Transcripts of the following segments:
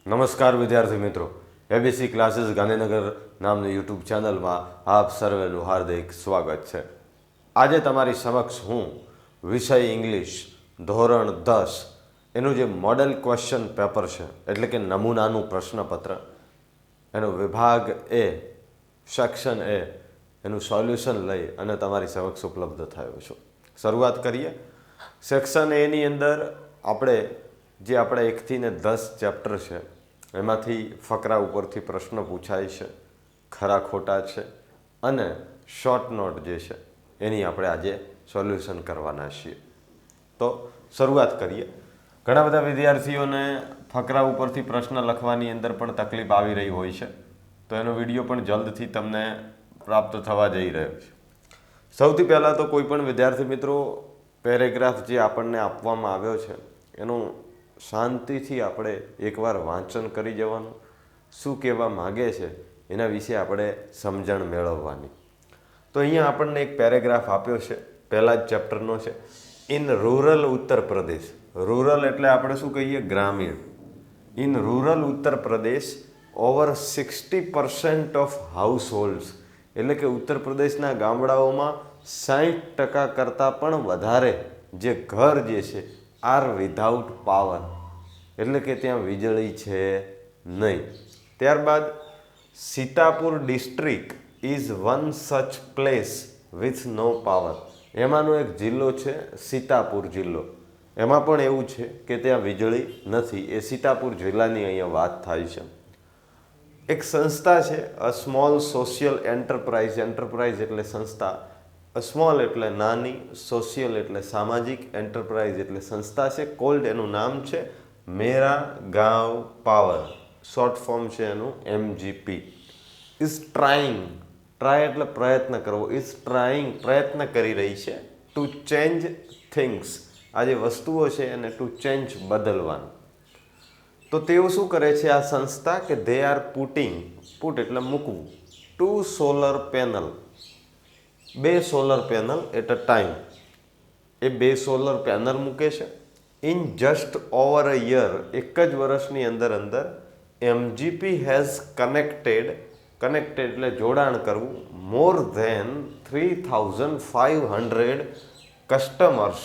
નમસ્કાર વિદ્યાર્થી મિત્રો, એબીસી ક્લાસીસ ગાંધીનગર નામની યુટ્યુબ ચેનલમાં આપ સર્વેનું હાર્દિક સ્વાગત છે। આજે તમારી સમક્ષ હું વિષય ઇંગ્લિશ ધોરણ 10 એનું જે મોડેલ ક્વેશ્ચન પેપર છે એટલે કે નમૂનાનું પ્રશ્નપત્ર એનો વિભાગ એ સેક્શન એ એનું સોલ્યુશન લઈ અને તમારી સમક્ષ ઉપલબ્ધ થયો છું। શરૂઆત કરીએ। સેક્શન એની અંદર આપણે 1 થી 10 ચેપ્ટર છે એમાંથી ફકરા ઉપરથી પ્રશ્ન પૂછાય છે, ખરા ખોટા છે અને શોર્ટ નોટ જે છે એની આપણે આજે સોલ્યુશન કરવાના છીએ। તો શરૂઆત કરીએ। ઘણા બધા વિદ્યાર્થીઓને ફકરા ઉપરથી પ્રશ્ન લખવાની અંદર પણ તકલીફ આવી રહી હોય છે, તો એનો વિડીયો પણ જલ્દથી તમને પ્રાપ્ત થવા જઈ રહ્યો છે। સૌથી પહેલાં તો કોઈ પણ વિદ્યાર્થી મિત્રો પેરેગ્રાફ જે આપણને આપવામાં આવ્યો છે એનું શાંતિથી આપણે એકવાર વાંચન કરી જવાનું, શું કહેવા માગે છે એના વિશે આપણે સમજણ મેળવવાની। તો અહીંયા આપણને એક પેરેગ્રાફ આપ્યો છે, પહેલા જ ચેપ્ટરનો છે। In rural Uttar Pradesh, rural એટલે આપણે શું કહીએ, ગ્રામીણ। In rural Uttar Pradesh over 60% of house holds એટલે કે ઉત્તર પ્રદેશના ગામડાઓમાં 60% કરતાં પણ વધારે જે ઘર જે છે આર વિધાઉટ પાવર એટલે કે ત્યાં વીજળી છે નહીં। ત્યારબાદ Sitapur district is one such place with no power, એમાંનો એક જિલ્લો છે સીતાપુર જિલ્લો, એમાં પણ એવું છે કે ત્યાં વીજળી નથી। એ સીતાપુર જિલ્લાની અહીંયા વાત થાય છે। એક સંસ્થા છે a small social enterprise, enterprise એટલે સંસ્થા, સ્મોલ એટલે નાની, સોશિયલ એટલે સામાજિક, એન્ટરપ્રાઇઝ એટલે સંસ્થા છે, કોલ્ડ એનું નામ છે મેરા ગાંવ પાવર, શોર્ટ ફોર્મ છે એનું MGP। ઇઝ ટ્રાઇંગ, ટ્રાય એટલે પ્રયત્ન કરવો, ઇઝ ટ્રાઇંગ પ્રયત્ન કરી રહી છે ટુ ચેન્જ થિંગ્સ, આ જે વસ્તુઓ છે એને ટુ ચેન્જ બદલવાનું। તો તેઓ શું કરે છે આ સંસ્થા કે દે આર પુટિંગ, પુટ એટલે મૂકવું, 2 solar panel, 2 solar panel at a time, એ 2 સોલર પેનલ મૂકે છે। In just over a year, એક જ વર્ષની અંદર MGP હેઝ કનેક્ટેડ, કનેક્ટેડ એટલે જોડાણ કરવું, more than 3500 customers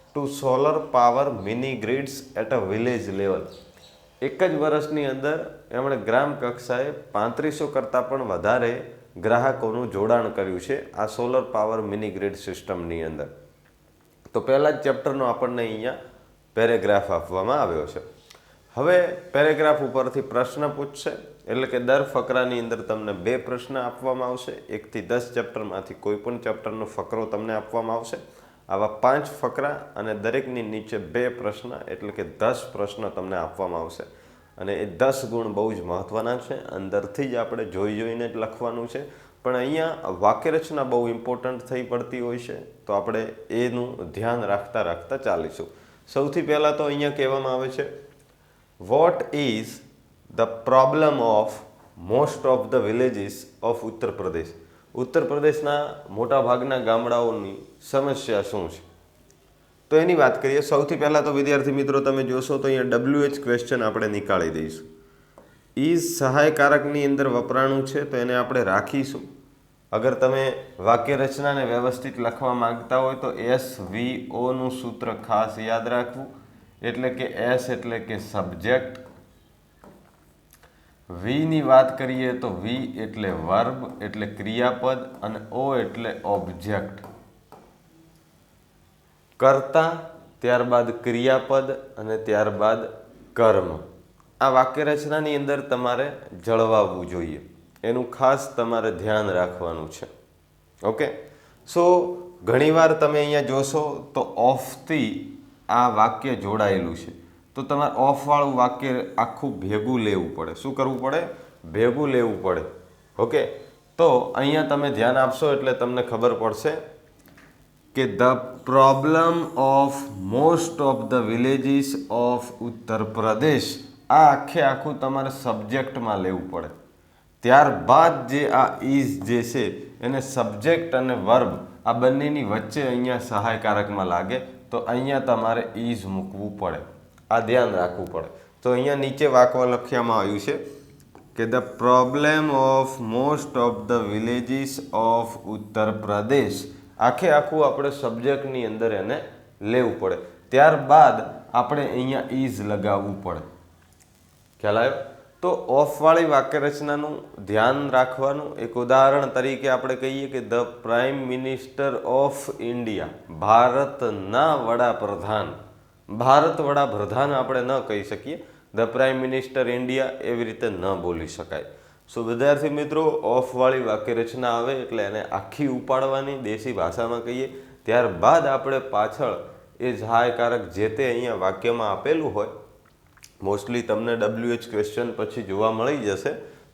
to solar power mini grids at a village level. એક જ વર્ષની અંદર એમણે ગ્રામ કક્ષાએ 3500 કરતાં પણ વધારે ગ્રાહકોનું જોડાણ કર્યું છે આ સોલર પાવર મિની ગ્રીડ સિસ્ટમની અંદર। તો પહેલા જ ચેપ્ટરનો આપણને અહીંયા પેરેગ્રાફ આપવામાં આવ્યો છે। હવે પેરેગ્રાફ ઉપરથી પ્રશ્ન પૂછશે, એટલે કે દર ફકરાની અંદર તમને 2 પ્રશ્ન આપવામાં આવશે। 1 થી 10 ચેપ્ટરમાંથી કોઈ પણ ચેપ્ટરનો ફકરો તમને આપવામાં આવશે। આવા 5 ફકરા અને દરેકની નીચે 2 પ્રશ્ન એટલે કે 10 પ્રશ્ન તમને આપવામાં આવશે અને એ 10 ગુણ બહુ જ મહત્ત્વના છે, અંદરથી જ આપણે જોઈને જ લખવાનું છે, પણ અહીંયા વાક્યરચના બહુ ઇમ્પોર્ટન્ટ થઈ પડતી હોય છે, તો આપણે એનું ધ્યાન રાખતા ચાલીશું। સૌથી પહેલાં તો અહીંયા કહેવામાં આવે છે what is the problem of most of the villages of Uttar Pradesh, ઉત્તર પ્રદેશના મોટા ભાગના ગામડાઓની સમસ્યા શું છે, તો એની વાત કરીએ। સૌથી પહેલાં તો વિદ્યાર્થી મિત્રો તમે જોશો તો અહીંયા WH ક્વેશ્ચન આપણે નીકાળી દઈશું। ઇઝ સહાયકારકની અંદર વપરાણું છે તો એને આપણે રાખીશું। અગર તમે વાક્ય રચનાને વ્યવસ્થિત લખવા માંગતા હોય તો SVOનું સૂત્ર ખાસ યાદ રાખવું, એટલે કે S એટલે કે સબ્જેક્ટ, Vની વાત કરીએ તો V એટલે વર્બ એટલે ક્રિયાપદ અને O એટલે ઓબ્જેક્ટ, કર્તા ત્યારબાદ ક્રિયાપદ અને ત્યારબાદ કર્મ। આ વાક્ય રચનાની અંદર તમારે જળવાવવું જોઈએ, એનું ખાસ તમારે ધ્યાન રાખવાનું છે। ઓકે, સો ઘણીવાર તમે અહીંયા જોશો તો ઓફથી આ વાક્ય જોડાયેલું છે, તો તમારે ઓફવાળું વાક્ય આખું ભેગું લેવું પડે। શું કરવું પડે? ભેગું લેવું પડે। ઓકે, તો અહીંયા તમે ધ્યાન આપશો એટલે તમને ખબર પડશે કે the problem of most of the villages of Uttar Pradesh, આ આખું તમારે સબ્જેક્ટમાં લેવું પડે। ત્યારબાદ જે આ ઇઝ જે છે એને સબ્જેક્ટ અને વર્બ આ બંનેની વચ્ચે અહીંયા સહાયકારકમાં લાગે તો અહીંયા તમારે ઇઝ મૂકવું પડે, આ ધ્યાન રાખવું પડે। તો અહીંયા નીચે વાક્ય લખ્યામાં આવ્યું છે કે the problem of most of the villages of Uttar Pradesh. આખું આપણે સબ્જેક્ટની અંદર એને લેવું પડે. ત્યારબાદ આપણે અહીંયા ઇઝ લગાવવું પડે. ખ્યાલ આવ્યો? તો ઓફવાળી વાક્યરચનાનું ધ્યાન રાખવાનું. એક ઉદાહરણ તરીકે આપણે કહીએ કે the prime minister of India, ભારતના વડાપ્રધાન. ભારત વડાપ્રધાન આપણે ન કહી શકીએ, ધ પ્રાઇમ મિનિસ્ટર ઇન્ડિયા એવી રીતે ન બોલી શકાય. સો વિદ્યાર્થી મિત્રો, ઓફવાળી વાક્યરચના આવે એટલે એને આખી ઉપાડવાની, દેશી ભાષામાં કહીએ. ત્યારબાદ આપણે પાછળ એ સહાયકારક જે તે અહીંયા વાક્યમાં આપેલું હોય, મોસ્ટલી તમને WH ક્વેશ્ચન પછી જોવા મળી જશે,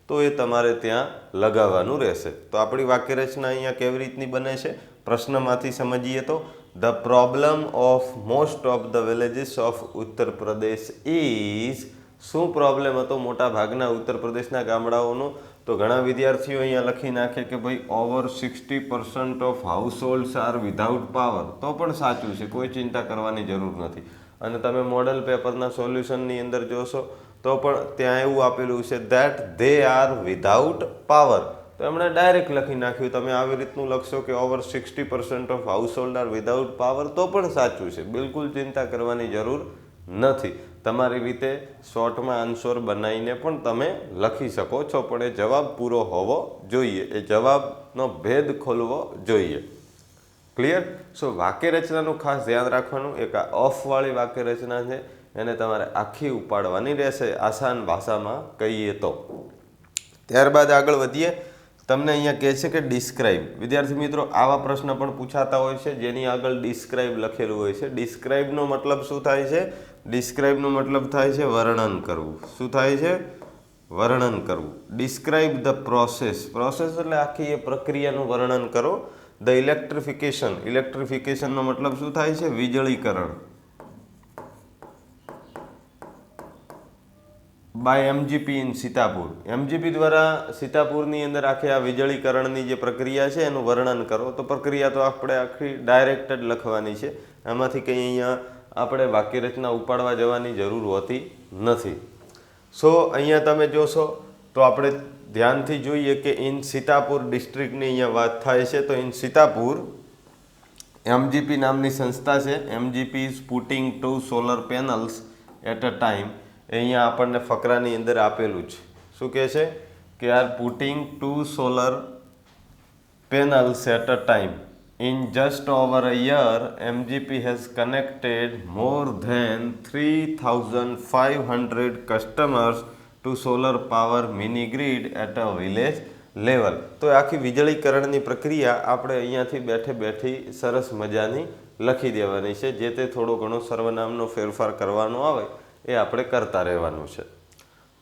તો એ તમારે ત્યાં લગાવવાનું રહેશે. તો આપણી વાક્યરચના અહીંયા કેવી રીતની બને છે પ્રશ્નમાંથી સમજીએ તો the problem of most of the villages of Uttar Pradesh is. શું પ્રોબ્લેમ હતો મોટા ભાગના ઉત્તર પ્રદેશના ગામડાઓનો? તો ઘણા વિદ્યાર્થીઓ અહીંયા લખી નાખે કે ભાઈ over 60% of households are without power. તો પણ સાચું છે, કોઈ ચિંતા કરવાની જરૂર નથી. અને તમે મોડલ પેપરના સોલ્યુશનની અંદર જોશો તો પણ ત્યાં એવું આપેલું છે that they are without power. તો એમણે ડાયરેક્ટ લખી નાખ્યું. તમે આવી રીતનું લખશો કે over 60% of household are without power, તો પણ સાચું છે. બિલકુલ ચિંતા કરવાની જરૂર નથી. તમારી રીતે શોર્ટમાં આન્સર બનાવીને પણ તમે લખી શકો છો, પણ એ જવાબ પૂરો હોવો જોઈએ, એ જવાબનો ભેદ ખોલવો જોઈએ. ક્લિયર? સો વાક્યરચનાનું ખાસ ધ્યાન રાખવાનું. એક આ ઓફવાળી વાક્યરચના છે, એને તમારે આખી ઉપાડવાની રહેશે આસાન ભાષામાં કહીએ તો. ત્યારબાદ આગળ વધીએ. તમને અહીંયા કહે છે કે ડિસ્ક્રાઇબ. વિદ્યાર્થી મિત્રો, આવા પ્રશ્ન પણ પૂછાતા હોય છે જેની આગળ ડિસ્ક્રાઇબ લખેલું હોય છે. ડિસ્ક્રાઇબનો મતલબ શું થાય છે? ડિસ્ક્રાઇબનો મતલબ થાય છે વર્ણન કરવું. શું થાય છે? વર્ણન કરવું. Describe the process. પ્રોસેસ એટલે આખી એ પ્રક્રિયાનું વર્ણન કરો. The electrification. ઇલેક્ટ્રિફિકેશનનો મતલબ શું થાય છે? વીજળીકરણ. By MGP in Sitapur. MGP દ્વારા સીતાપુરની અંદર આખી આ વીજળીકરણની જે પ્રક્રિયા છે એનું વર્ણન કરો. તો પ્રક્રિયા તો આપણે આખી ડાયરેક્ટ જ લખવાની છે, એમાંથી કંઈ અહીંયા આપણે વાક્યરચના ઉપાડવા જવાની જરૂર હોતી નથી. સો અહીંયા તમે જોશો તો આપણે ધ્યાનથી જોઈએ કે ઇન સીતાપુર ડિસ્ટ્રિક્ટની અહીંયા વાત થાય છે. તો ઇન સીતાપુર MGP નામની સંસ્થા છે. MGP is putting 2 solar panels at a time. અહીંયા આપણને ફકરાની અંદર આપેલું છે. શું કહે છે? કે are putting 2 solar panels at a time. In just over a year, MGP has connected more than 3,500 customers to solar power mini grid at a village level. તો આખી વીજળીકરણની પ્રક્રિયા આપણે અહીંયાથી બેઠે બેઠી સરસ મજાની લખી દેવાની છે. જે તે થોડો ઘણો સર્વનામનો ફેરફાર કરવાનો આવે એ આપણે કરતા રહેવાનું છે.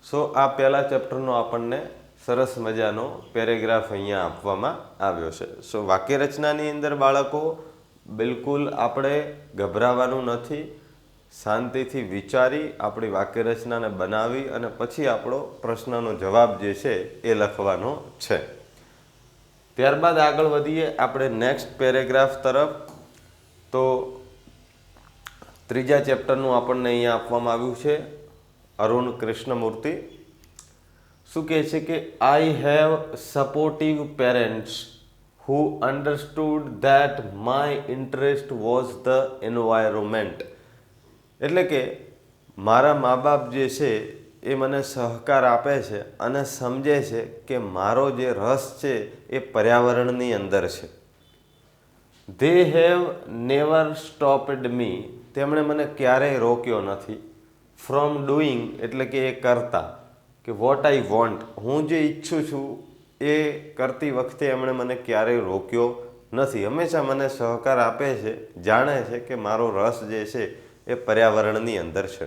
સો આ પહેલા ચેપ્ટરનો આપણને સરસ મજાનો પેરેગ્રાફ અહીંયા આપવામાં આવ્યો છે. સો વાક્યરચનાની અંદર બાળકો બિલકુલ આપણે ગભરાવાનું નથી. શાંતિથી વિચારી આપણી વાક્યરચનાને બનાવી અને પછી આપણો પ્રશ્નનો જવાબ જે છે એ લખવાનો છે. ત્યારબાદ આગળ વધીએ આપણે નેક્સ્ટ પેરેગ્રાફ તરફ. તો ત્રીજા ચેપ્ટરનું આપણને અહીંયા આપવામાં આવ્યું છે અરુણ કૃષ્ણમૂર્તિ. શું કહે છે કે I have supportive parents who understood that my interest was the environment. એટલે કે મારા મા બાપ જે છે એ મને સહકાર આપે છે અને સમજે છે કે મારો જે રસ છે એ પર્યાવરણની અંદર છે. ધે હેવ નેવર સ્ટોપ્ડ મી. તેમણે મને ક્યારેય રોક્યો નથી. ફ્રોમ ડુઈંગ એટલે કે એ કરતા, કે વોટ આઈ વોન્ટ, હું જે ઈચ્છું છું એ કરતી વખતે એમણે મને ક્યારેય રોક્યો નથી. હંમેશા મને સહકાર આપે છે, જાણે છે કે મારો રસ જે છે એ પર્યાવરણની અંદર છે.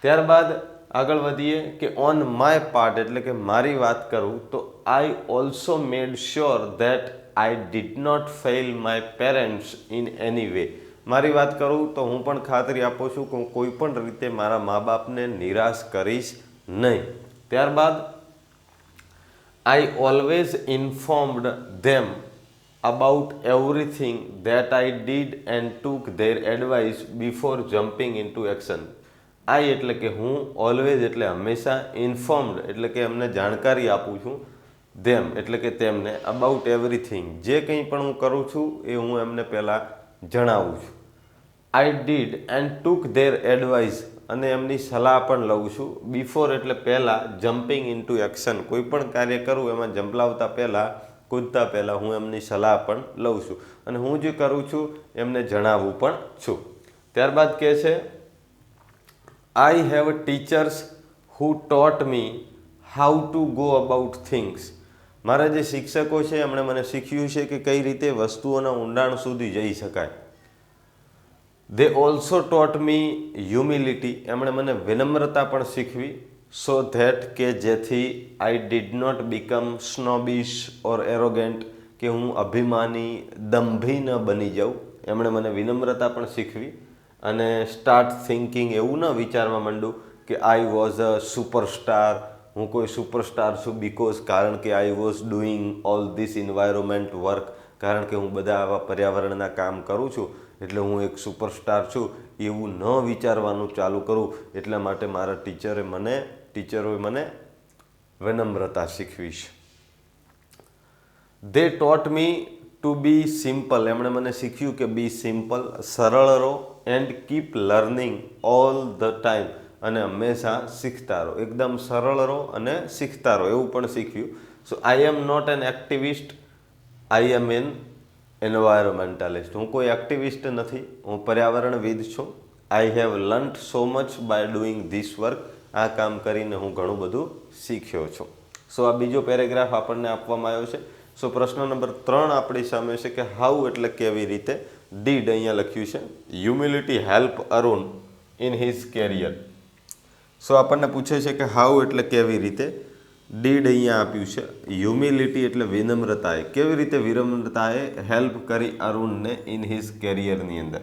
ત્યારબાદ આગળ વધીએ કે ઓન માય પાર્ટ એટલે કે મારી વાત કરું તો I also made sure that I did not fail my parents in any way. મારી વાત કરું તો હું પણ ખાતરી આપું છું કે હું કોઈ પણ રીતે મારા મા બાપને નિરાશ કરીશ નહીં. ત્યારબાદ I always informed them about everything that I did and took their advice before jumping into action. I એટલે કે હું, ઓલવેઝ એટલે હંમેશા, ઇન્ફોર્મ્ડ એટલે કે એમને જાણકારી આપું છું, ધેમ એટલે કે તેમને, અબાઉટ એવરીથિંગ જે કંઈ પણ હું કરું છું એ હું એમને પહેલાં જણાવું છું. આઈ did and took their advice અને એમની સલાહ પણ લઉં છું. બિફોર એટલે પહેલાં, જમ્પિંગ ઇન્ટુ એક્શન કોઈ પણ કાર્ય કરું એમાં ઝંપલાવતા પહેલાં, કૂદતા પહેલાં હું એમની સલાહ પણ લઉં છું અને હું જે કરું છું એમને જણાવું પણ છું. ત્યારબાદ કહે છે I have teachers who taught me how to go about things. મારા જે શિક્ષકો છે એમણે મને શીખ્યું છે કે કઈ રીતે વસ્તુઓના ઊંડાણ સુધી જઈ શકાય. દે ઓલ્સો ટોટ મી હ્યુમિલિટી એમણે મને વિનમ્રતા પણ શીખવી. સો ધેટ કે જેથી આઈ ડીડ નોટ બીકમ સ્નોબિશ ઓર એરોગેન્ટ કે હું અભિમાની દંભી ન બની જાઉં. એમણે મને વિનમ્રતા પણ શીખવી અને સ્ટાર્ટ થિંકિંગ એવું ન વિચારવા માંડું કે આઈ વોઝ અ સુપરસ્ટાર, હું કોઈ સુપરસ્ટાર છું બીકોઝ કારણ કે I was doing all this environment work, કારણ કે હું બધા આવા પર્યાવરણના કામ કરું છું એટલે હું એક સુપરસ્ટાર છું, એવું ન વિચારવાનું ચાલુ કરું. એટલા માટે મારા ટીચરોએ મને વિનમ્રતા શીખવી છે. દે ટોટ મી ટુ બી સિમ્પલ એમણે મને શીખ્યું કે બી સિમ્પલ, સરળ રહો, and keep learning all the time અને હંમેશા શીખતા રહો, એકદમ સરળ રહો અને શીખતા રહો એવું પણ શીખ્યું. So I am not an activist, I am an environmentalist. હું કોઈ એક્ટિવિસ્ટ નથી, હું પર્યાવરણવિદ છું. I have learnt so much by doing this work. આ કામ કરીને હું ઘણું બધું શીખ્યો છું. સો આ બીજો પેરેગ્રાફ આપણને આપવામાં આવ્યો છે. સો પ્રશ્ન નંબર 3 આપણી સામે છે કે હાઉ એટલે કેવી રીતે. ડીડ અહીંયા લખ્યું છે humility help Arun in his career. So આપણને પૂછે છે કે હાઉ એટલે કેવી રીતે. ડીડ અહીંયા આપ્યું છે હ્યુમિલિટી એટલે વિનમ્રતાએ, કેવી રીતે વિનમ્રતાએ હેલ્પ કરી અરુણને ઇન હિઝ કેરિયરની અંદર.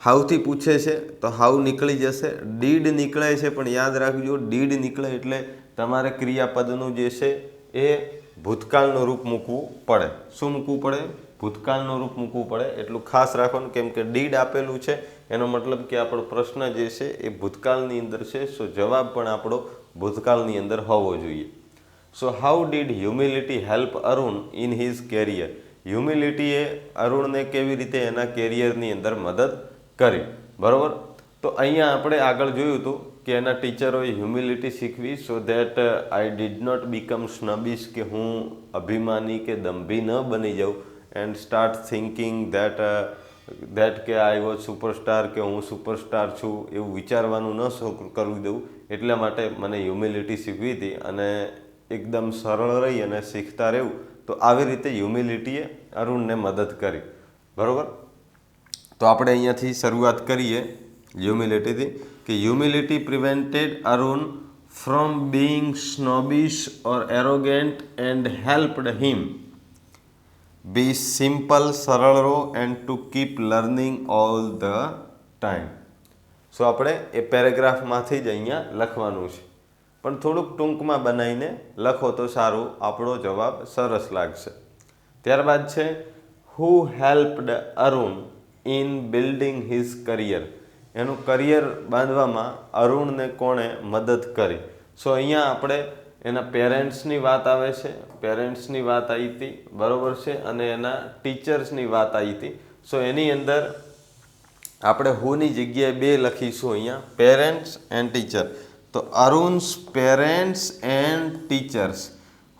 હાઉથી પૂછે છે તો હાઉ નીકળી જશે, ડીડ નીકળે છે પણ યાદ રાખજો ડીડ નીકળે એટલે તમારે ક્રિયાપદનું જે છે એ ભૂતકાળનું રૂપ મૂકવું પડે. શું મૂકવું પડે? ભૂતકાળનું રૂપ મૂકવું પડે. એટલું ખાસ રાખવાનું કેમ કે ડીડ આપેલું છે એનો મતલબ કે આપણો પ્રશ્ન જે છે એ ભૂતકાળની અંદર છે. સો જવાબ પણ આપણો ભૂતકાળની અંદર હોવો જોઈએ. So how did humility help Arun in his career. હ્યુમિલિટીએ અરુણને કેવી રીતે એના કેરિયરની અંદર મદદ કરી. બરાબર. તો અહીંયા આપણે આગળ જોયું હતું કે એના ટીચરોએ હ્યુમિલિટી શીખવી. So that I did not become snobbish કે હું અભિમાની કે દંભી ન બની જાઉં. એન્ડ સ્ટાર્ટ થિંકિંગ ધેટ કે આઈ વોઝ સુપરસ્ટાર કે હું સુપરસ્ટાર છું એવું વિચારવાનું ન કરવું દઉં. એટલા માટે મને હ્યુમિલિટી શીખવી હતી અને એકદમ સરળ રહી અને શીખતા રહેવું. તો આવી રીતે હ્યુમિલિટીએ અરુણને મદદ કરી. બરાબર. તો આપણે અહીંયાથી શરૂઆત કરીએ હ્યુમિલિટીથી કે humility prevented Arun from being snobbish or arrogant and helped him be simple, સરળ રહો, and to keep learning all the time. So આપણે એ પેરેગ્રાફમાંથી જ અહીંયા લખવાનું છે પણ થોડુંક ટૂંકમાં બનાવીને લખો તો સારું, આપણો જવાબ સરસ લાગશે. ત્યારબાદ છે who helped Arun in building his career. એનું કરિયર બાંધવામાં અરુણને કોણે મદદ કરી. સો અહીંયા આપણે એના પેરેન્ટ્સની વાત આવે છે, પેરેન્ટ્સની વાત આવી હતી. બરાબર છે. અને એના ટીચર્સની વાત આવી હતી. સો એની અંદર આપણે હુની જગ્યાએ 2 લખીશું અહીંયા, પેરેન્ટ્સ એન્ડ ટીચર. તો અરુણ્સ પેરેન્ટ્સ એન્ડ ટીચર્સ.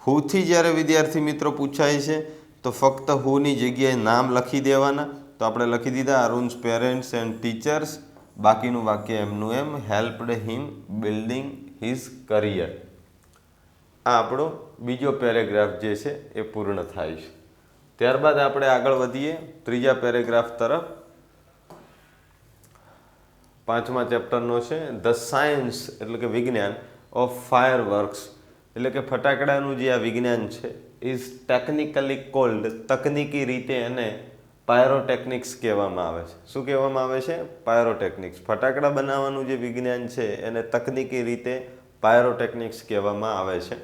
હુથી જ્યારે વિદ્યાર્થી મિત્રો પૂછાય છે તો ફક્ત હુની જગ્યાએ નામ લખી દેવાના. તો આપણે લખી દીધા અરુણ્સ પેરેન્ટ્સ એન્ડ ટીચર્સ. બાકીનું વાક્ય એમનું એમ હેલ્પડ હિમ બિલ્ડિંગ હિઝ કરિયર. આ આપણો બીજો પેરેગ્રાફ જે છે એ પૂર્ણ થાય છે. ત્યારબાદ આપણે આગળ વધીએ ત્રીજા પેરેગ્રાફ તરફ. 5મા ચેપ્ટરનો છે ધ સાયન્સ એટલે કે વિજ્ઞાન ઓફ ફાયર વર્ક્સ એટલે કે ફટાકડાનું જે આ વિજ્ઞાન છે ઇઝ ટેકનિકલી કોલ્ડ, તકનીકી રીતે એને પાયરોટેકનિક્સ કહેવામાં આવે છે. શું કહેવામાં આવે છે? પાયરોટેકનિક્સ. ફટાકડા બનાવવાનું જે વિજ્ઞાન છે એને તકનીકી રીતે પાયરોટેકનિક્સ કહેવામાં આવે છે.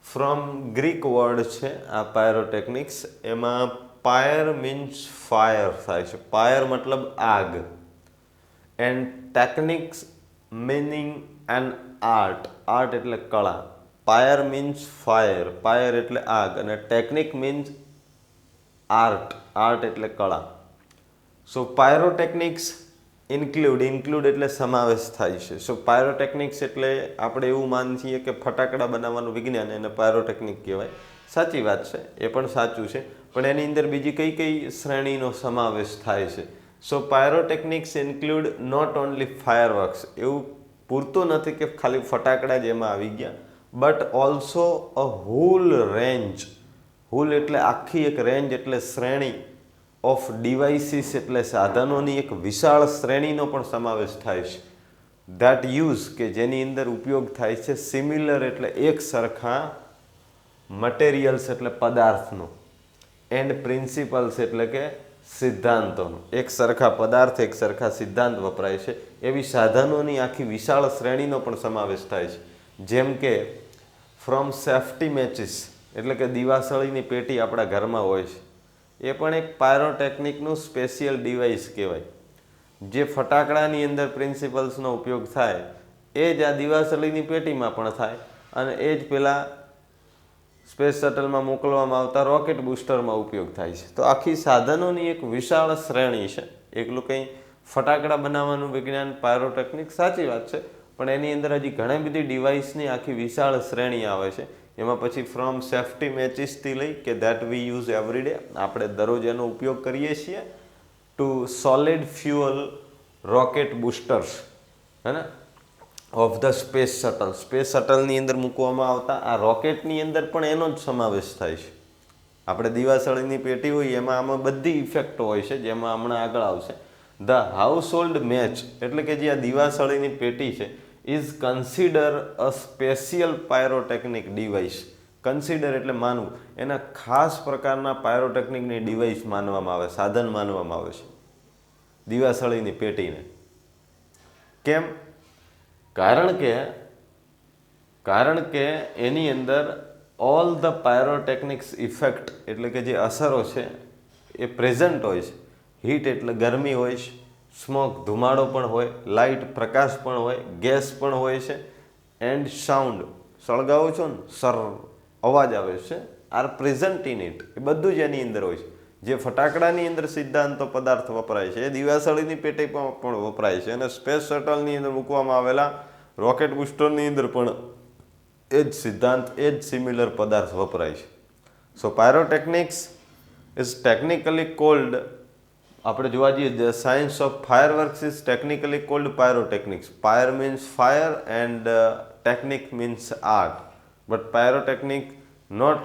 ફ્રોમ ગ્રીક વર્ડ છે આ પાયરોટેકનિક્સ. એમાં પાયર મીન્સ ફાયર થાય છે. પાયર મતલબ આગ. And techniques meaning and art. Art એટલે કળા. Pyre means fire. Pyre એટલે આગ. અને technique means art. Art એટલે કળા. સો પાયરોટેકનિક્સ ઇન્ક્લુડ એટલે સમાવેશ થાય છે. સો પાયરોટેકનિક્સ એટલે આપણે એવું માનીએ કે ફટાકડા બનાવવાનું વિજ્ઞાન, એને પાયરોટેકનિક કહેવાય. સાચી વાત છે, એ પણ સાચું છે, પણ એની અંદર બીજી કઈ કઈ શ્રેણીનો સમાવેશ થાય છે? So pyrotechnics include not only fireworks. એવું પૂરતું નથી કે ખાલી ફટાકડા જ એમાં આવી ગયા, but also a whole range. Whole એટલે આખી એક રેન્જ એટલે શ્રેણી ઓફ ડિવાઇસીસ એટલે સાધનોની એક વિશાળ શ્રેણીનો પણ સમાવેશ થાય છે. ધેટ યુઝ કે જેની અંદર ઉપયોગ થાય છે સિમિલર એટલે એક સરખા, મટેરિયલ્સ એટલે પદાર્થનો, એન્ડ પ્રિન્સિપલ્સ એટલે કે સિદ્ધાંતોનો. એક સરખા પદાર્થ, એક સરખા સિદ્ધાંત વપરાય છે એવી સાધનોની આખી વિશાળ શ્રેણીનો પણ સમાવેશ થાય છે. જેમ કે ફ્રોમ સેફ્ટી મેચિસ એટલે કે દિવાસળીની પેટી આપણા ઘરમાં હોય છે, એ પણ એક પાયરોટેકનિકનું સ્પેશિયલ ડિવાઇસ કહેવાય. જે ફટાકડાની અંદર પ્રિન્સિપલ્સનો ઉપયોગ થાય એ જ આ દિવાસળીની પેટીમાં પણ થાય, અને એ જ પેલા સ્પેસ શટલમાં મોકલવામાં આવતા રોકેટ બૂસ્ટરમાં ઉપયોગ થાય છે. તો આખી સાધનોની એક વિશાળ શ્રેણી છે. એકલું કંઈ ફટાકડા બનાવવાનું વિજ્ઞાન પાયરોટેકનિક સાચી વાત છે, પણ એની અંદર હજી ઘણી બધી ડિવાઇસની આખી વિશાળ શ્રેણી આવે છે. એમાં પછી ફ્રોમ સેફ્ટી મેચિસથી લઈ કે that we use every day, આપણે દરરોજ એનો ઉપયોગ કરીએ છીએ, to solid fuel rocket boosters, હે ને, of the space shuttle. Space શટલની અંદર મૂકવામાં આવતા આ રોકેટની અંદર પણ એનો જ સમાવેશ થાય છે. આપણે દિવાસળીની પેટી હોય એમાં આમાં બધી ઇફેક્ટો હોય છે, જેમાં હમણાં આગળ આવશે. ધ હાઉસહોલ્ડ મેચ એટલે કે જે આ દિવાસળીની પેટી છે is consider a special pyrotechnic device. Consider એટલે માનવું, એના ખાસ પ્રકારના પાયરોટેકનિકની ડિવાઇસ માનવામાં આવે, સાધન માનવામાં આવે છે દિવાસળીની પેટીને. કેમ? કારણ કે એની અંદર ઓલ ધ પાયરોટેકનિક્સ ઇફેક્ટ એટલે કે જે અસરો છે એ પ્રેઝન્ટ હોય છે. હીટ એટલે ગરમી હોય છે, સ્મોક ધુમાડો પણ હોય, લાઇટ પ્રકાશ પણ હોય, ગેસ પણ હોય છે, એન્ડ સાઉન્ડ સળગાવો છો ને સર અવાજ આવે છે, આર પ્રેઝન્ટ ઇન ઇટ. એ બધું જ એની અંદર હોય છે. જે ફટાકડાની અંદર સિદ્ધાંતો પદાર્થ વપરાય છે એ દિવાસળીની પેટીમાં પણ વપરાય છે, અને સ્પેસ શટલની અંદર મૂકવામાં આવેલા રોકેટ બૂસ્ટરની અંદર પણ એ જ સિદ્ધાંત, એ જ સિમિલર પદાર્થ વપરાય છે. So pyrotechnics is technically called, આપણે જોવા જઈએ the science of fireworks is technically called pyrotechnics. Fire means fire and technique means art. But pyrotechnic not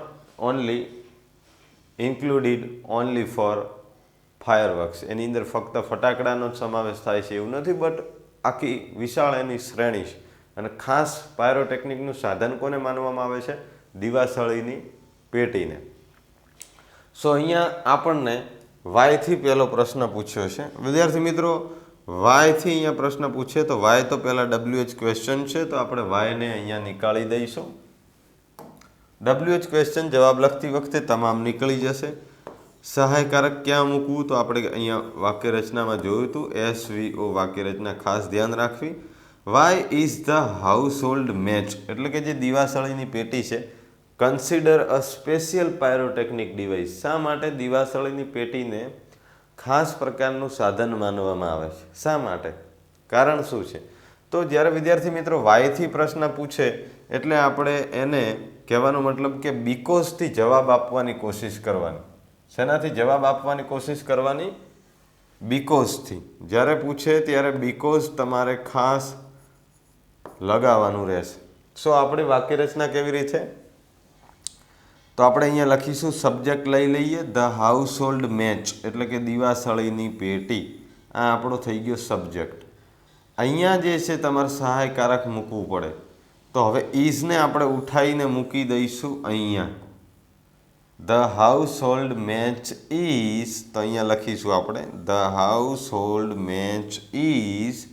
only included only for fireworks. એની અંદર ફક્ત ફટાકડાનો જ સમાવેશ થાય છે એવું નથી, બટ આખી વિશાળ એની શ્રેણી છે. અને ખાસ પાયરોટેકનિકનું સાધન કોને માનવામાં આવે છે? દિવાસળીની પેટીને. સો અહીંયા આપણને વાયથી પહેલો પ્રશ્ન પૂછ્યો છે. વિદ્યાર્થી મિત્રો, વાયથી અહીંયા પ્રશ્ન પૂછે તો વાય તો પહેલાં WH ક્વેશ્ચન છે, તો આપણે વાયને અહીંયા નીકાળી દઈશું. WH ક્વેશ્ચન જવાબ લખતી વખતે તમામ નીકળી જશે. સહાયકારક ક્યાં મૂકવું? તો આપણે અહીંયા વાક્ય રચનામાં જોયું હતું, SVO વાક્ય રચના ખાસ ધ્યાન રાખવી. Why is the household match એટલે કે જે દિવાસળીની પેટી છે consider a special pyrotechnic device. શા માટે દિવાસળીની પેટીને ખાસ પ્રકારનું સાધન માનવામાં આવે છે? શા માટે? કારણ શું છે? તો જ્યારે વિદ્યાર્થી મિત્રો વાયથી પ્રશ્ન પૂછે એટલે આપણે એને કહેવાનો મતલબ કે બીકોઝથી જવાબ આપવાની કોશિશ કરવાની. શેનાથી જવાબ આપવાની કોશિશ કરવાની? બીકોઝથી. જ્યારે પૂછે ત્યારે બીકોઝ તમારે ખાસ લગાવવાનું રહેશે. સો આપણે વાક્ય રચના કેવી રીતે? તો આપણે અહીંયા લખીશું, સબ્જેક્ટ લઈ લઈએ ધ હાઉસહોલ્ડ મેચ એટલે કે દિવાસળીની પેટી. આ આપણો થઈ ગયો સબ્જેક્ટ. અહીંયા જે છે તમારે સહાયકારક મૂકવું પડે. તો હવે ઇઝને આપણે ઉઠાવીને મૂકી દઈશું અહીંયા. ધ હાઉસહોલ્ડ મેચ ઇઝ, તો અહીંયા લખીશું આપણે the household match is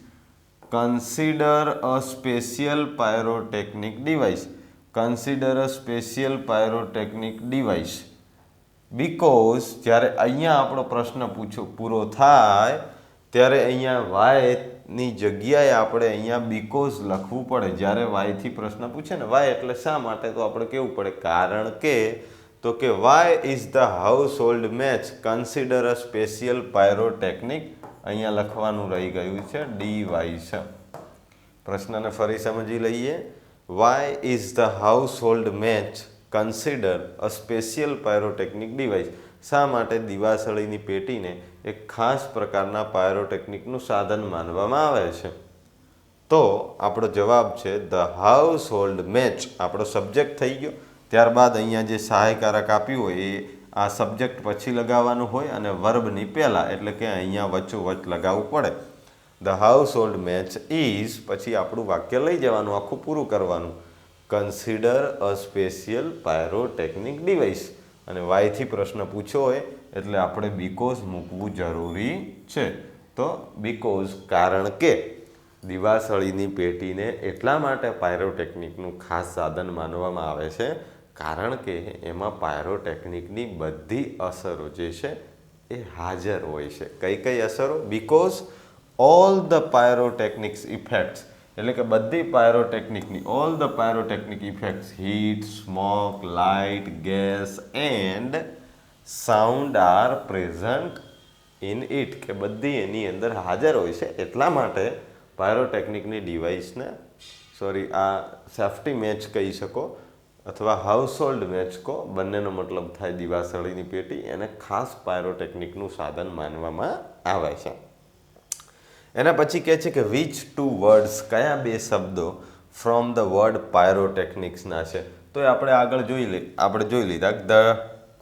consider a special pyrotechnic device. Consider a special pyrotechnic device because જ્યારે અહીંયા આપણો પ્રશ્ન પૂરો થાય ત્યારે અહીંયા વાય ની જગ્યાએ આપણે અહીંયા બીકોઝ લખવું પડે. જ્યારે વાયથી પ્રશ્ન પૂછે ને વાય એટલે શા માટે, તો આપણે કેવું પડે કારણ કે. તો કે why is the household match consider a special pyrotechnic. અહીંયા લખવાનું રહી ગયું છે ડીવાય છે. પ્રશ્નને ફરી સમજી લઈએ. Why is the household match consider a special pyrotechnic device. શા માટે દિવાસળીની પેટીને એક ખાસ પ્રકારના પાયરોટેકનિકનું સાધન માનવામાં આવે છે? તો આપણો જવાબ છે ધ હાઉસ હોલ્ડ મેચ. આપણો સબ્જેક્ટ થઈ ગયો. ત્યારબાદ અહીંયા જે સહાયકારક આપ્યું હોય એ આ સબ્જેક્ટ પછી લગાવવાનું હોય અને વર્બની પહેલાં, એટલે કે અહીંયા વચ્ચોવચ્ચ લગાવવું પડે. The household match is, પછી આપણું વાક્ય લઈ જવાનું, આખું પૂરું કરવાનું. Consider a special pyrotechnic device. અને વાયથી પ્રશ્ન પૂછ્યો હોય એટલે આપણે બીકોઝ મૂકવું જરૂરી છે. તો બીકોઝ કારણ કે દિવાસળીની પેટીને એટલા માટે પાયરોટેકનિકનું ખાસ સાધન માનવામાં આવે છે કારણ કે એમાં પાયરોટેકનિકની બધી અસરો જે છે એ હાજર હોય છે. કઈ કઈ અસરો? Because all the pyrotechnics effects, એટલે કે બધી પાયરોટેકનિકની all the pyrotechnic effects heat, smoke, light, gas and sound are present in it, કે બધી એની અંદર હાજર હોય છે. એટલા માટે પાયરોટેકનિકની ડિવાઇસને આ સેફ્ટી મેચ કહી શકો અથવા હાઉસહોલ્ડ મેચ કહો, બંનેનો મતલબ થાય દિવાસળીની પેટી. એને ખાસ પાયરોટેકનિકનું સાધન માનવામાં આવે છે. એના પછી કહે છે કે વિચ ટુ વર્ડ્સ, કયા બે શબ્દો ફ્રોમ ધ વર્ડ પાયરોટેકનિક્સના છે? તો એ આપણે આગળ જોઈ લીધા. The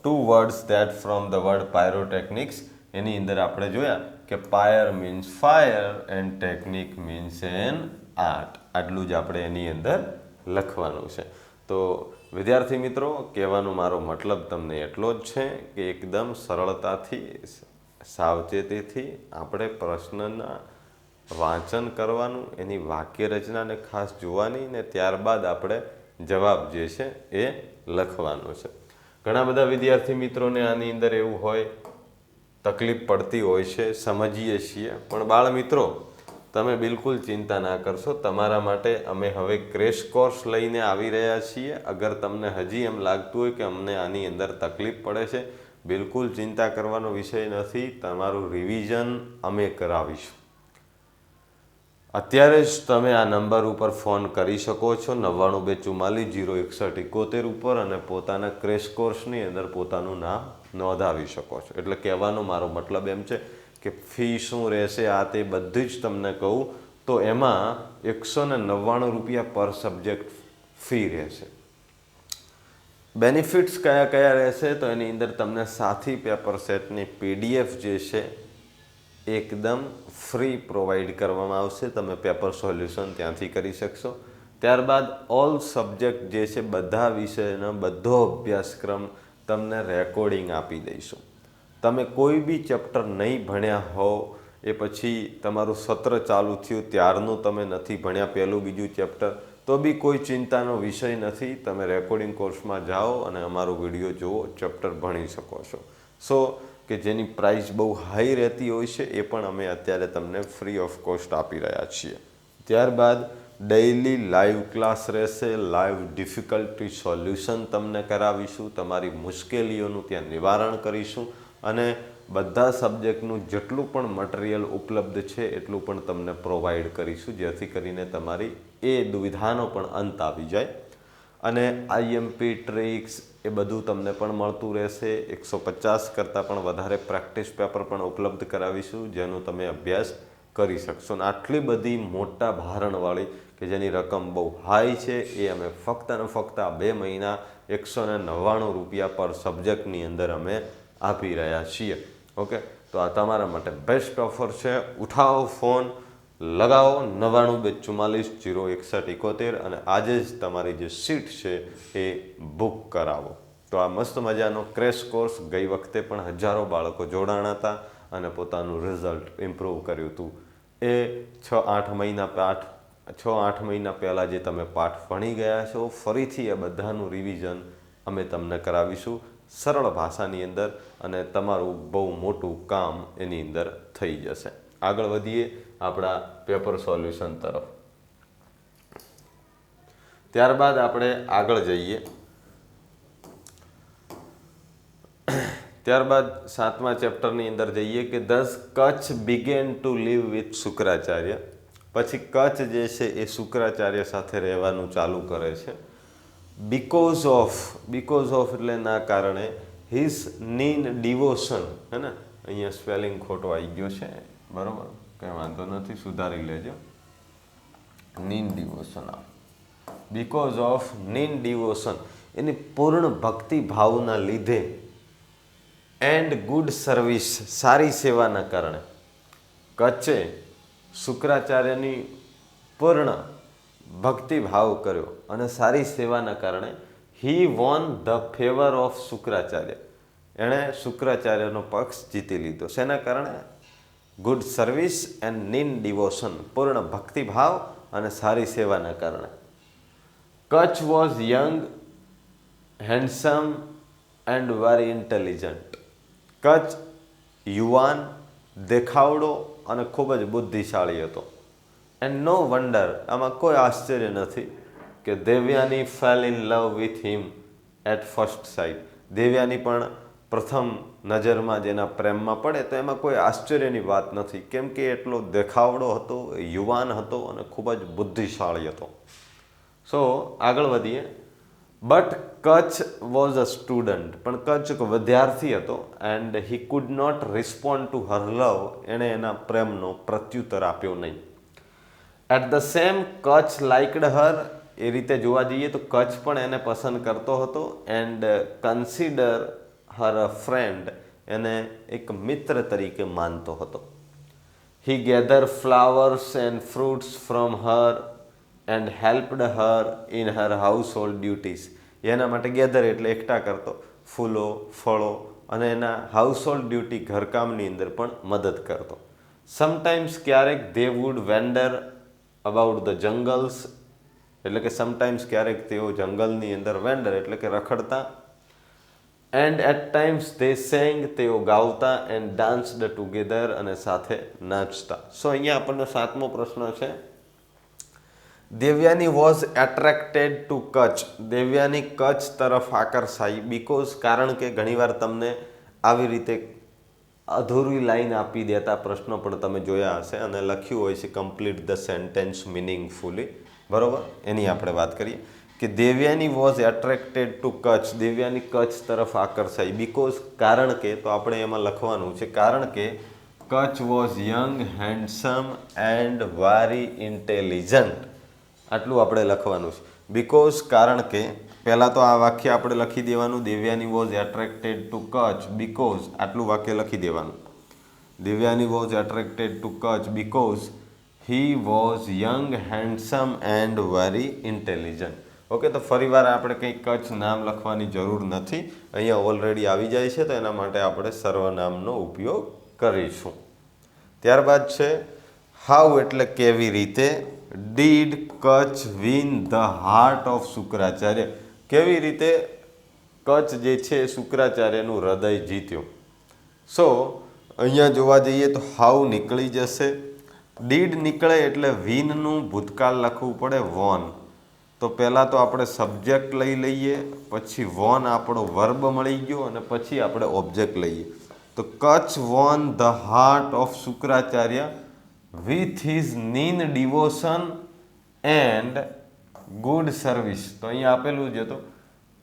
two words that from the word pyrotechnics, એની અંદર આપણે જોયા કે pyr means fire and technique means an art. આટલું જ આપણે એની અંદર લખવાનું છે. તો વિદ્યાર્થી મિત્રો, કહેવાનો મારો મતલબ તમને એટલો જ છે કે એકદમ સરળતાથી, સાવચેતીથી આપણે પ્રશ્નના વાંચન કરવાનું, એની વાક્ય રચનાને ખાસ જોવાની ને ત્યારબાદ આપણે જવાબ જે છે એ લખવાનું છે. ઘણા બધા વિદ્યાર્થી મિત્રોને આની અંદર એવું હોય, તકલીફ પડતી હોય છે, સમજીએ છીએ. પણ બાળ મિત્રો, તમે બિલકુલ ચિંતા ના કરશો. તમારા માટે અમે હવે ક્રેશ કોર્સ લઈને આવી રહ્યા છીએ. અગર તમને હજી એમ લાગતું હોય કે અમને આની અંદર તકલીફ પડે છે, બિલકુલ ચિંતા કરવાનો વિષય નથી. તમારું રિવિઝન અમે કરાવીશું. અત્યારે જ તમે આ નંબર ઉપર ફોન કરી શકો છો 9924406171 ઉપર અને પોતાના ક્રેશ કોર્સની અંદર પોતાનું નામ નોંધાવી શકો છો. એટલે કહેવાનો મારો મતલબ એમ છે કે ફી શું રહેશે આ તે બધી જ તમને કહું તો એમાં 199 રૂપિયા પર સબ્જેક્ટ ફી રહેશે. બેનિફિટ્સ કયા કયા રહેશે? તો એની અંદર તમને સાથી પેપર સેટની PDF જે છે એકદમ ફ્રી પ્રોવાઈડ કરવામાં આવશે. તમે પેપર સોલ્યુશન ત્યાંથી કરી શકશો. ત્યારબાદ ઓલ સબ્જેક્ટ જે છે, બધા વિષયનો બધો અભ્યાસક્રમ તમને રેકોર્ડિંગ આપી દઈશું. તમે કોઈ બી ચેપ્ટર નહીં ભણ્યા હો, એ પછી તમારું સત્ર ચાલુ થયું ત્યારનું તમે નથી ભણ્યા પહેલું બીજું ચેપ્ટર, તો બી કોઈ ચિંતાનો વિષય નથી. તમે રેકોર્ડિંગ કોર્સમાં જાઓ અને અમારો વિડીયો જુઓ, ચેપ્ટર ભણી શકો છો. કે જેની પ્રાઇસ બહુ હાઈ રહેતી હોય છે એ પણ અમે અત્યારે તમને ફ્રી ઓફ કોસ્ટ આપી રહ્યા છીએ. ત્યારબાદ ડેઇલી લાઈવ ક્લાસ રહેશે. લાઈવ ડિફિકલ્ટી સોલ્યુશન તમને કરાવીશું. તમારી મુશ્કેલીઓનું ત્યાં નિવારણ કરીશું અને બધા સબ્જેક્ટનું જેટલું પણ મટીરિયલ ઉપલબ્ધ છે એટલું પણ તમને પ્રોવાઈડ કરીશું, જેથી કરીને તમારી એ દુવિધાનો પણ અંત આવી જાય. અને IMP ટ્રિક્સ એ બધું તમને પણ મળતું રહેશે. 150 કરતાં પણ વધારે પ્રેક્ટિસ પેપર પણ ઉપલબ્ધ કરાવીશું, જેનો તમે અભ્યાસ કરી શકશો. અને આટલી બધી મોટા ભારણવાળી કે જેની રકમ બહુ હાઈ છે એ અમે ફક્ત અને ફક્ત આ 2 મહિના 199 રૂપિયા પર સબ્જેક્ટની અંદર અમે આપી રહ્યા છીએ. ઓકે, તો આ તમારા માટે બેસ્ટ ઓફર છે. ઉઠાવો ફોન, લગાવો 9924406171 અને આજે જ તમારી જે સીટ છે એ બુક કરાવો. તો આ મસ્ત મજાનો ક્રેશ કોર્સ ગઈ વખતે પણ હજારો બાળકો જોડાણા હતા અને પોતાનું રિઝલ્ટ ઇમ્પ્રૂવ કર્યું હતું. એ 6-8 મહિના પહેલાં જે તમે પાઠ ભણી ગયા છો, ફરીથી એ બધાનું રિવિઝન અમે તમને કરાવીશું સરળ ભાષાની અંદર અને તમારું બહુ મોટું કામ એની અંદર થઈ જશે. આગળ વધીએ. આપણા પેપર સોલ્યુશન તરફ. ત્યારબાદ આપણે આગળ જઈએ. ત્યારબાદ 7મા ચેપ્ટરની અંદર જઈએ કે thus Kacha began to live with Shukracharya. પછી કચ્છ જે છે એ શુક્રાચાર્ય સાથે રહેવાનું ચાલુ કરે છે. બીકોઝ ઓફ એટલે ના કારણે હિઝ નીન ડિવોશન, હે ને, અહીંયા સ્પેલિંગ ખોટો આવી ગયો છે, બરાબર, કંઈ વાંધો નથી, સુધારી લેજો. નીન ડિવોશન, બીકોઝ ઓફ નીન ડિવોશન, એની પૂર્ણ ભક્તિ ભાવના લીધે, એન્ડ ગુડ સર્વિસ, સારી સેવાના કારણે, કચ્છે શુક્રાચાર્યની પૂર્ણ ભક્તિભાવ કર્યો અને સારી સેવાના કારણે he won the favour of Shukracharya, એણે શુક્રાચાર્યનો પક્ષ જીતી લીધો. શેના કારણે? Good service and keen devotion, પૂર્ણ ભક્તિભાવ અને સારી સેવાના કારણે. Kacha was young, handsome and very intelligent. Kacha યુવાન, દેખાવડો અને ખૂબ જ બુદ્ધિશાળી હતો. એન્ડ નો વન્ડર, આમાં કોઈ આશ્ચર્ય નથી કે Devayani fell in love with him at first sight. Devayani પણ પ્રથમ નજરમાં જ એના પ્રેમમાં પડે તો એમાં કોઈ આશ્ચર્યની વાત નથી, કેમ કે એટલો દેખાવડો હતો, યુવાન હતો અને ખૂબ જ બુદ્ધિશાળી હતો. સો આગળ વધીએ. But Kacha was a student, પણ કચ્છ એક વિદ્યાર્થી હતો. And he could not respond to her love, એણે એના પ્રેમનો પ્રત્યુત્તર આપ્યો નહીં. At the same Kacha liked her, એ રીતે જોવા જઈએ તો કચ્છ પણ એને પસંદ કરતો હતો. And consider her a friend, એને એક મિત્ર તરીકે માનતો હતો. He gather flowers and fruits from her and helped her in her household duties. એના માટે ગેધર એટલે એકઠા કરતો, ફૂલો, ફળો અને એના હાઉસ હોલ્ડ ડ્યુટી, ઘરકામની અંદર પણ મદદ કરતો. સમટાઈમ્સ, ક્યારેક, they would wander about the jungles, એટલે કે સમટાઈમ્સ ક્યારેક તેઓ જંગલની અંદર, વેન્ડર એટલે કે રખડતા. And at times they sang, તેઓ ગાવતા. એન્ડ ડાન્સ્ડ ટુગેધર, અને સાથે નાચતા. સો અહીંયા આપણને 7મો પ્રશ્ન છે. Devayani was attracted to Kacha. Devayani Kacha તરફ આકર્ષાઈ. બીકોઝ, કારણ કે ઘણીવાર તમને આવી રીતે અધૂરી લાઈન આપી દેતા પ્રશ્નો પણ તમે જોયા હશે અને લખ્યું હોય છે કમ્પ્લીટ ધ સેન્ટેન્સ મિનિંગફુલી, બરાબર. એની આપણે વાત કરીએ કે Devayani was attracted to Kacha. Devayani Kacha તરફ આકર્ષાઈ. બીકોઝ, કારણ કે, તો આપણે એમાં લખવાનું છે કારણ કે Kutch was young, handsome and very intelligent. આટલું આપણે લખવાનું છે. બીકોઝ, કારણ કે, પહેલાં તો આ વાક્ય આપણે લખી દેવાનું, Devayani was attracted to Kacha because, આટલું વાક્ય લખી દેવાનું. Devayani was attracted to Kacha because he was young, handsome and very intelligent. Okay, તો ફરીવાર આપણે કંઈ કચ્છ નામ લખવાની જરૂર નથી, અહીંયા ઓલરેડી આવી જાય છે, તો એના માટે આપણે સર્વનામનો ઉપયોગ કરીશું. ત્યારબાદ છે હાઉ, એટલે કેવી રીતે. Did Kutch win the heart of Shukracharya. કેવી રીતે કચ્છ જે છે શુક્રાચાર્યનું હૃદય જીત્યું. સો અહીંયા જોવા જઈએ તો હાઉ નીકળી જશે. ડીડ નીકળે એટલે વિનનું ભૂતકાળ લખવું પડે, વોન. તો પહેલાં તો આપણે સબ્જેક્ટ લઈ લઈએ, પછી વોન આપણો વર્બ મળી ગયો અને પછી આપણે ઓબ્જેક્ટ લઈએ. તો Kutch won the heart of Shukracharya with his keen devotion and good service. તો અહીંયા આપેલું છે તો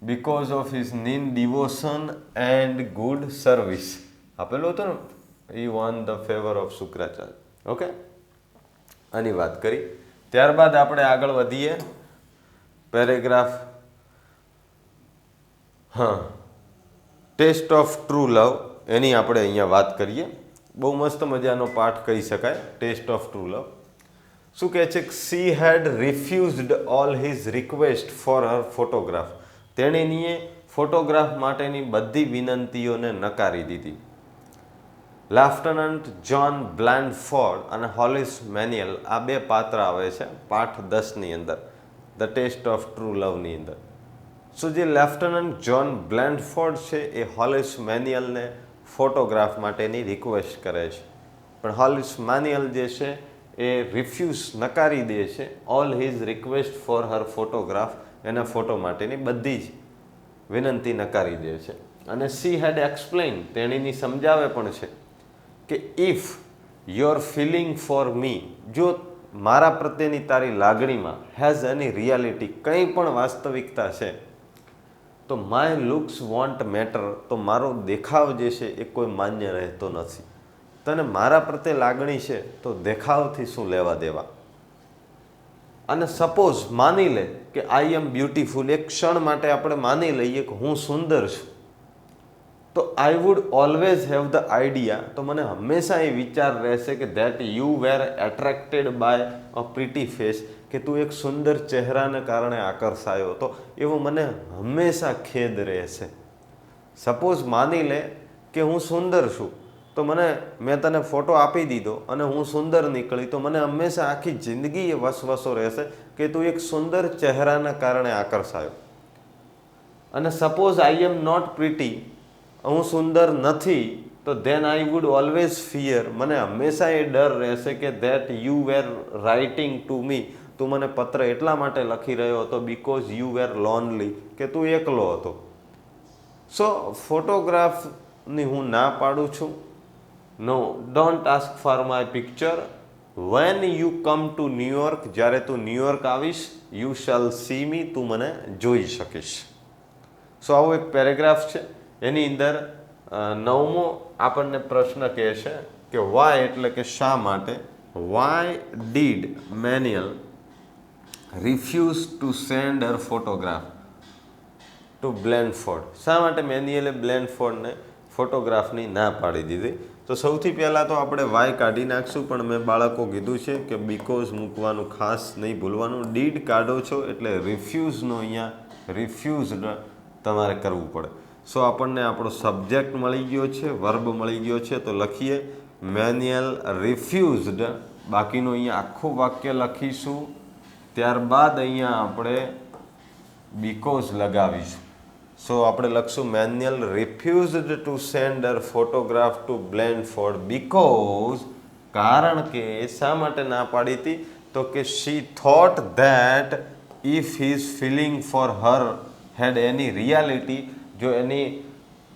because of his keen devotion and good service આપેલું હતું ને, he won the favor of Shukracharya. Okay, આની વાત કરી. ત્યારબાદ આપણે આગળ વધીએ. પેરેગ્રાફ, ટેસ્ટ ઓફ ટ્રુ લવ, એની આપણે અહીંયા વાત કરીએ. બહુ મસ્ત મજાનો પાઠ કહી શકાય, ટેસ્ટ ઓફ ટ્રુ લવ. શું કહે છે? She had refused all his request for her photograph. તેણીએ ફોટોગ્રાફ માટેની બધી વિનંતીઓને નકારી દીધી. લેફ્ટનન્ટ જ્હોન બ્લેન્ડફોર્ડ અને હોલિસ મેન્યુઅલ, આ બે પાત્ર આવે છે પાઠ 10ની અંદર, ધ ટેસ્ટ ઓફ ટ્રુ લવની અંદર. સો જે લેફ્ટનન્ટ જ્હોન બ્લેન્ડફોર્ડ છે એ હોલિસ મેન્યુઅલને ફોટોગ્રાફ માટેની રિક્વેસ્ટ કરે છે, પણ હોલિસ મેન્યુઅલ જે છે એ રિફ્યુઝ નકારી દે છે all his request for her photograph, એના ફોટો માટેની બધી જ વિનંતી નકારી દે છે. અને સી હેડ એક્સપ્લેન, તેણીની સમજાવે પણ છે કે if your feeling for me, જો મારા પ્રત્યેની તારી લાગણીમાં હેઝ એની રિયાલિટી, કંઈ પણ વાસ્તવિકતા છે, તો માય લુક્સ વોન્ટ મેટર, તો મારો દેખાવ જે છે એ કોઈ માન્ય રહેતો નથી. તને મારા પ્રત્યે લાગણી છે તો દેખાવથી શું લેવા દેવા. અને સપોઝ માની લે કે આઈ એમ બ્યુટીફુલ, એક ક્ષણ માટે આપણે માની લઈએ કે હું સુંદર છું, તો I would always have the idea, તો મને હંમેશા એ વિચાર રહેશે કે that you were attracted by a pretty face, કે તું એક સુંદર ચહેરાને કારણે આકર્ષાયો હતો, એવો મને હંમેશા ખેદ રહેશે. સપોઝ માની લે કે હું સુંદર છું, તો મેં તને ફોટો આપી દીધો અને હું સુંદર નીકળી, તો મને હંમેશા આખી જિંદગી એ વસવસો રહેશે કે તું એક સુંદર ચહેરાના કારણે આકર્ષાયો. અને suppose I am not pretty, હું સુંદર નથી, તો then I would always fear, મને હંમેશા એ ડર રહેશે કે that you were writing to me, તું મને પત્ર એટલા માટે લખી રહ્યો હતો બીકોઝ યુ વેર લોનલી, કે તું એકલો હતો. સો ફોટોગ્રાફની હું ના પાડું છું. No, don't ask for my picture. When you come to New York, જ્યારે તું ન્યુયોર્ક આવીશ, યુ શેલ સી મી, તું મને જોઈ શકીશ. સો આવો એક પેરેગ્રાફ છે. એની અંદર 9મો આપણને પ્રશ્ન કહે છે કે વાય, એટલે કે શા માટે, why did Manuel refuse to send her photograph to Blenford, શા માટે મેન્યુઅલે બ્લેનફોર્ડને ફોટોગ્રાફની ના પાડી દીધી. તો સૌથી પહેલાં તો આપણે વાય કાઢી નાખશું, પણ મેં બાળકો કીધું છે કે બીકોઝ મૂકવાનું ખાસ નહીં ભૂલવાનું. ડીડ કાઢો છો એટલે રિફ્યુઝનો અહીંયા રિફ્યુઝડ તમારે કરવું પડે. સો આપણને આપણો સબ્જેક્ટ મળી ગયો છે, વર્બ મળી ગયો છે, તો લખીએ મેન્યુઅલ રિફ્યુઝડ, બાકીનું અહીંયા આખું વાક્ય લખીશું, ત્યારબાદ અહીંયા આપણે બીકોઝ લગાવીશું. સો આપણે લખશું Manuel refused to send her photograph to Blenford because, કારણ કે શા માટે ના પાડી હતી, તો કે she thought that if his feeling for her had any reality, જો એની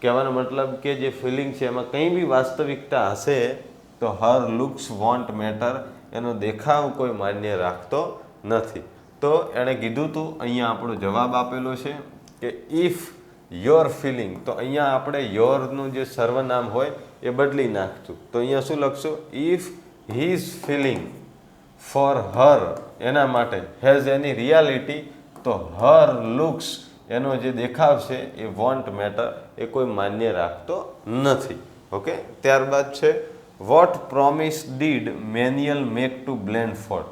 કહેવાનો મતલબ કે જે ફિલિંગ છે એમાં કંઈ બી વાસ્તવિકતા હશે, તો હર લુક્સ વોન્ટ મેટર, એનો દેખાવ કોઈ માન્ય રાખતો નથી. તો એણે કીધું હતું, અહીંયા આપણો જવાબ આપેલો છે કે ઇફ યોર ફિલિંગ, તો અહીંયા આપણે યોરનું જે સર્વનામ હોય એ બદલી નાખશું. તો અહીંયા શું લખશું, if his feeling for her, એના માટે હેઝ એની રિયાલિટી, તો હર લુક્સ, એનો જે દેખાવ છે એ વોન્ટ મેટર, એ કોઈ માન્ય રાખતો નથી. ઓકે, ત્યારબાદ છે what promise did Manuel make to Blenford,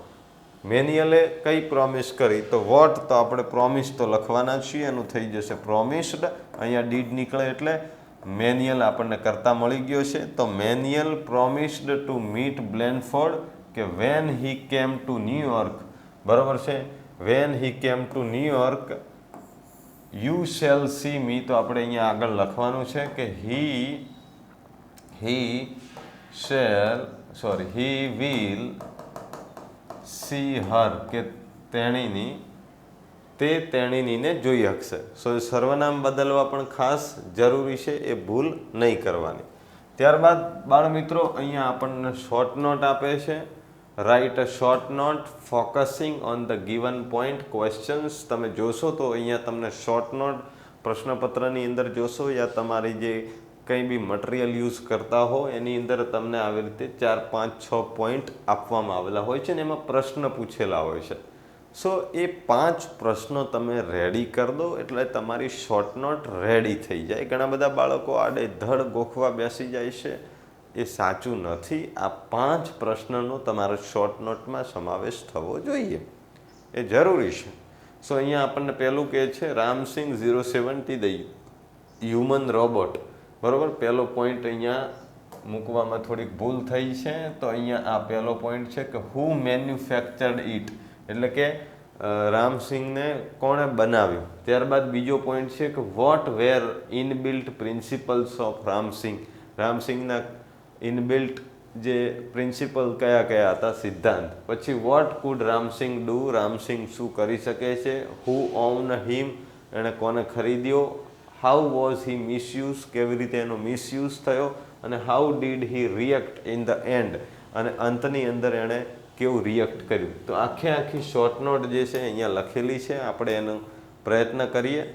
મેન્યુઅલે કઈ પ્રોમિસ કરી, તો વોટ, તો આપણે પ્રોમિસ તો લખવાના છીએ, એનું થઈ જશે પ્રોમિસ્ડ, અહીંયા ડીડ નીકળે એટલે મેન્યુઅલ આપણને કરતા મળી ગયો છે. તો મેન્યુઅલ પ્રોમિસ્ડ ટુ મીટ બ્લેનફોર્ડ, કે when he came to New York, બરાબર છે, when he came to New York you shall see me, તો આપણે અહીંયા આગળ લખવાનું છે કે હી વિલ સી હર, કે તેણીને જોઈ શકશે. સો સર્વનામ બદલવા પણ ખાસ જરૂરી છે, એ ભૂલ નહીં કરવાની. ત્યારબાદ બાળ મિત્રો અહીંયા આપણને શોર્ટ નોટ આપે છે. Write a short note focusing on the given point questions. તમે જોશો તો અહીંયા તમને શોર્ટ નોટ પ્રશ્નપત્રની અંદર જોશો, યા તમારી જે કંઈ બી મટીરિયલ યુઝ કરતા હો એની અંદર તમને આવી રીતે 4, 5, 6 પોઈન્ટ આપવામાં આવેલા હોય છે ને એમાં પ્રશ્ન પૂછેલા હોય છે. સો એ 5 પ્રશ્નો તમે રેડી કરી દો એટલે તમારી શોર્ટ નોટ રેડી થઈ જાય. ઘણા બધા બાળકો આડે ધડ ગોખવા બેસી જાય છે, એ સાચું નથી. આ 5 પ્રશ્નનો તમારે શોર્ટ નોટમાં સમાવેશ થવો જોઈએ, એ જરૂરી છે. સો અહીંયા આપણને પહેલું કહે છે રામસિંગ 070 ધ હ્યુમન રોબોટ, બરાબર. પહેલો પોઈન્ટ અહીંયા મૂકવામાં થોડીક ભૂલ થઈ છે, તો અહીંયા આ પહેલો પોઈન્ટ છે કે હુ મેન્યુફેક્ચર્ડ ઇટ, એટલે કે રામસિંગને કોણે બનાવ્યું. ત્યારબાદ બીજો પોઈન્ટ છે કે what were inbuilt principles of Ramsingh, રામસિંગના ઇનબિલ્ટ જે પ્રિન્સિપલ કયા કયા હતા, સિદ્ધાંત. પછી what could Ramsingh do, Ramsingh શું કરી શકે છે. હુ ઓન હિમ, એણે કોને ખરીદ્યો. હાઉ વોઝ હી મિસયુઝ, કેવી રીતે એનો મિસયુઝ થયો. અને how did he react in the and, અને અંતની અંદર એણે કેવું રિએક્ટ કર્યું. તો આખી શોર્ટ નોટ જે છે અહીંયા લખેલી છે. આપણે એનો પ્રયત્ન કરીએ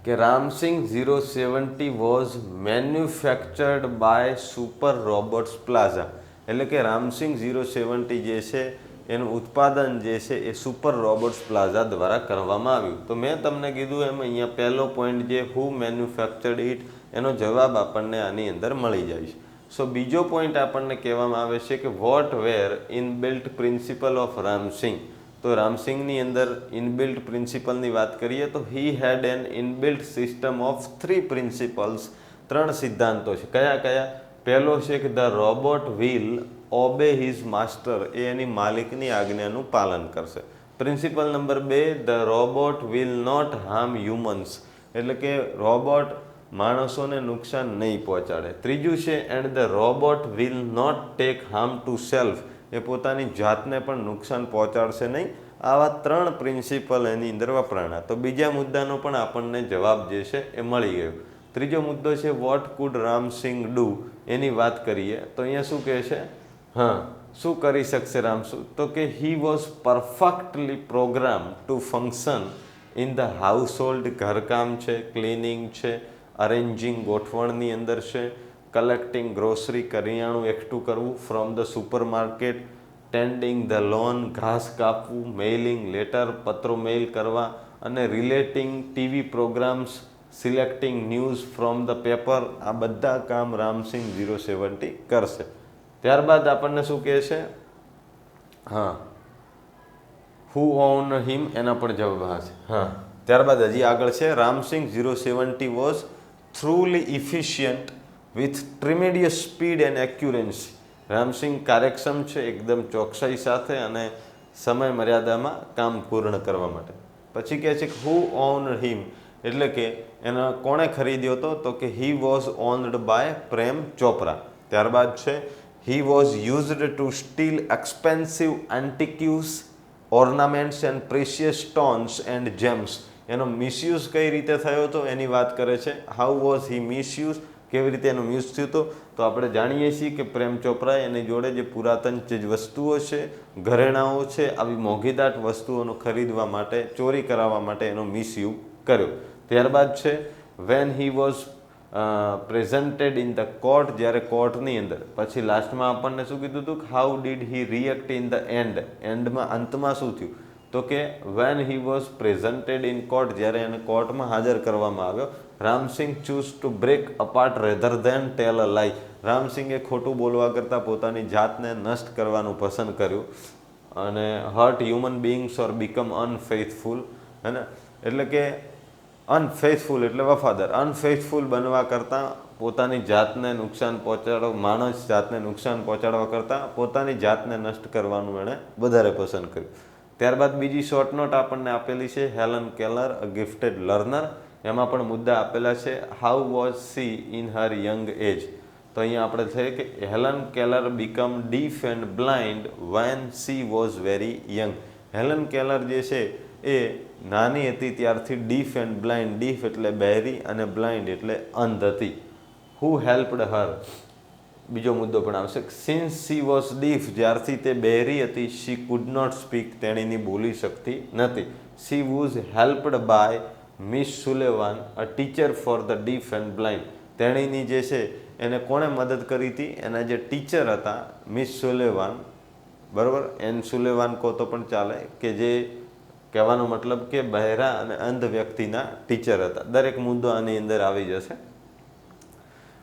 કે Ramsingh 070 was manufactured by super robots plaza. એટલે કે રામસિંગ 070 જે છે એનું ઉત્પાદન જે છે એ સુપર રોબોટ્સ પ્લાઝા દ્વારા કરવામાં આવ્યું. તો મેં તમને કીધું એમ અહીંયા પહેલો પોઈન્ટ જે હુ મેન્યુફેક્ચર્ડ ઇટ, એનો જવાબ આપણને આની અંદર મળી જાય છે. સો બીજો પોઈન્ટ આપણને કહેવામાં આવે છે કે what were inbuilt principle of Ramsingh. તો રામસિંગની અંદર ઇનબિલ્ટ પ્રિન્સિપલની વાત કરીએ તો he had an inbuilt system of 3 principles. 3 સિદ્ધાંતો છે. કયા કયા? પહેલો છે કે the robot will obey his master, એ એની માલિકની આજ્ઞાનું પાલન કરશે. Principle number 2, the robot will not harm humans, એટલે કે રોબોટ માણસોને નુકસાન નહીં પહોંચાડે. ત્રીજું છે and the robot will not tech harm two self, એ પોતાની જાતને પણ નુકસાન પહોંચાડશે નહીં. આવા 3 પ્રિન્સિપલ એની અંદર વપરાણા. તો બીજા મુદ્દાનો પણ આપણને જવાબ જે છે એ મળી ગયો. ત્રીજો મુદ્દો છે વોટ કુડ રામસિંગ ડુ, એની વાત કરીએ તો અહીંયા શું કહે છે, શું કરી શકશે રામસુ, તો કે he was perfectly program to function in the household, ઘરકામ છે, ક્લિનિંગ છે, અરેન્જિંગ ગોઠવણની અંદર છે, કલેક્ટિંગ ગ્રોસરી, કરિયાણું એકઠું કરવું, from the supermarket, tending the lawn, ઘાસ કાપવું, મેઇલિંગ લેટર, પત્રો મેઇલ કરવા, અને relating TV programmes, selecting news from the paper. આ બધા કામ રામસિંગ 070 કરશે. ત્યારબાદ આપણને શું કહે છે, હુ ઓન હિમ, એના પણ જવાબ હશે. ત્યારબાદ હજી આગળ છે Ramsingh 070 was truly efficient with tremendous speed and accuracy. Ramsingh કાર્યક્ષમ છે એકદમ ચોકસાઈ સાથે અને સમય મર્યાદામાં કામ પૂર્ણ કરવા માટે. પછી કહે છે હુ ઓન હિમ, એટલે કે એનો કોણે ખરીદ્યો હતો, તો કે he was owned by Prem Chopra. ત્યારબાદ છે he was used to steal expensive antiques, ornaments and precious stones and gems. એનો મિસયુઝ કઈ રીતે થયો હતો એની વાત કરે છે. હાઉ વોઝ હી મિસયુઝ, કેવી રીતે એનો મિસ થયું હતું. તો આપણે જાણીએ છીએ કે પ્રેમ ચોપરા એની જોડે જે પુરાતન ચીજ વસ્તુઓ છે, ઘરેણાઓ છે, આવી મોંઘીદાટ વસ્તુઓનો ખરીદવા માટે, ચોરી કરાવવા માટે એનો મિસયુઝ કર્યો. ત્યારબાદ છે when he was presented in the court, જ્યારે કોર્ટની અંદર. પછી લાસ્ટમાં આપણને શું કીધું હતું, how did he react in the end, એન્ડમાં અંતમાં શું થયું, તો કે when he was presented in court, જ્યારે એને કોર્ટમાં હાજર કરવામાં આવ્યો. Ramsingh choose to break apart rather than tell a lie. રામસિંગે ખોટું બોલવા કરતાં પોતાની જાતને નષ્ટ કરવાનું પસંદ કર્યું. અને હર્ટ હ્યુમન બિંગ્સ ઓર બીકમ અનફેથફુલ, હે ને, એટલે કે અનફેથફુલ એટલે વફાદાર, અનફેથફુલ બનવા કરતાં પોતાની જાતને નુકસાન પહોંચાડવા, માણસ જાતને નુકસાન પહોંચાડવા કરતાં પોતાની જાતને નષ્ટ કરવાનું એણે વધારે પસંદ કર્યું. ત્યારબાદ બીજી શોર્ટ નોટ આપણને આપેલી છે Helen Keller a gifted learner. એમાં પણ મુદ્દા આપેલા છે. How was she in her young age. તો અહીંયા આપણે છે કે Helen Keller become deaf and blind when she was very young. Helen Keller જે છે એ નાની હતી ત્યારથી ડીફ એન્ડ બ્લાઇન્ડ, ડીફ એટલે બહેરી અને બ્લાઇન્ડ એટલે અંધ હતી. હુ હેલ્પડ હર, બીજો મુદ્દો પણ આવશે. સિન્સ સી વોઝ ડીફ, જ્યારથી તે બહેરી હતી, શી કુડ નોટ સ્પીક, તેણીની બોલી શકતી નથી. She was helped by Miss Sullivan, a teacher for the deaf and blind. તેણીની જે છે એને કોણે મદદ કરી હતી, એના જે ટીચર હતા મિસ સુલેવાન, બરાબર, એન સુલેવાન કહો તો પણ ચાલે, કે જે કહેવાનો મતલબ કે બહેરા અને અંધ વ્યક્તિના ટીચર હતા. દરેક મુદ્દો આની અંદર આવી જશે.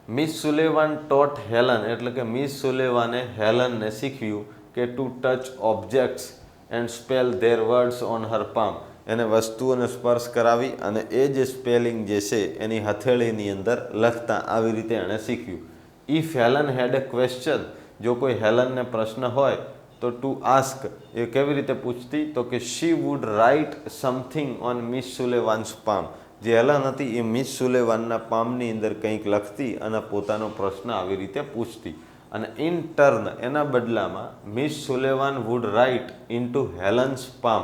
મિસ સુલેવાન ટોટ હેલન, એટલે કે મિસ સુલેવાને હેલનને શીખવ્યું કે two touch objects and spell there words on her palm. એને વસ્તુઓને સ્પર્શ કરાવી અને એ જે સ્પેલિંગ જે છે એની હથેળીની અંદર લખતા આવી રીતે એણે શીખ્યું. If Helen had a question, જો કોઈ હેલનને પ્રશ્ન હોય તો ટુ આસ્ક, એ કેવી રીતે પૂછતી, તો કે she would write something on Miss Sullivan's palm. જે હેલન હતી એ મિસ સુલેવાનના પામની અંદર કંઈક લખતી અને પોતાનો પ્રશ્ન આવી રીતે પૂછતી. અને ઇન ટર્ન એના બદલામાં Miss Sullivan would write in to Helen's palm.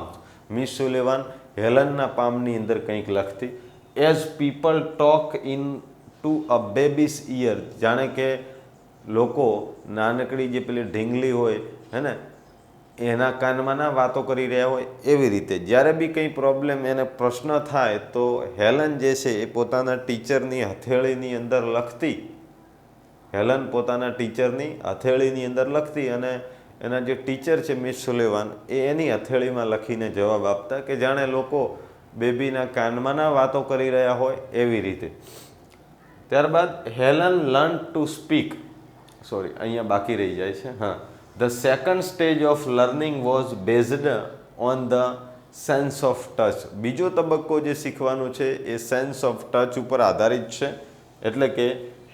Miss Sullivan હેલનના પામની અંદર કંઈક લખતી. As people talk in to a baby's ear, જાણે કે લોકો નાનકડી જે પેલી ઢીંગલી હોય હે ને એના કાનમાં ના વાતો કરી રહ્યા હોય એવી રીતે જ્યારે બી કંઈ પ્રોબ્લેમ એને પ્રશ્ન થાય તો હેલન જે છે એ પોતાના ટીચરની હથેળીની અંદર લખતી. હેલન પોતાના ટીચરની હથેળીની અંદર લખતી અને એના જે ટીચર છે મિસ સુલેવાન એ એની હથેળીમાં લખીને જવાબ આપતા કે જાણે લોકો બેબીના કાનમાં ના વાતો કરી રહ્યા હોય એવી રીતે. ત્યારબાદ Helen learn to speak, sorry અહીંયા બાકી રહી જાય છે. હા, the second stage of learning was based on the sense of touch. બીજો તબક્કો જે શીખવાનું છે એ સેન્સ ઓફ ટચ ઉપર આધારિત છે. એટલે કે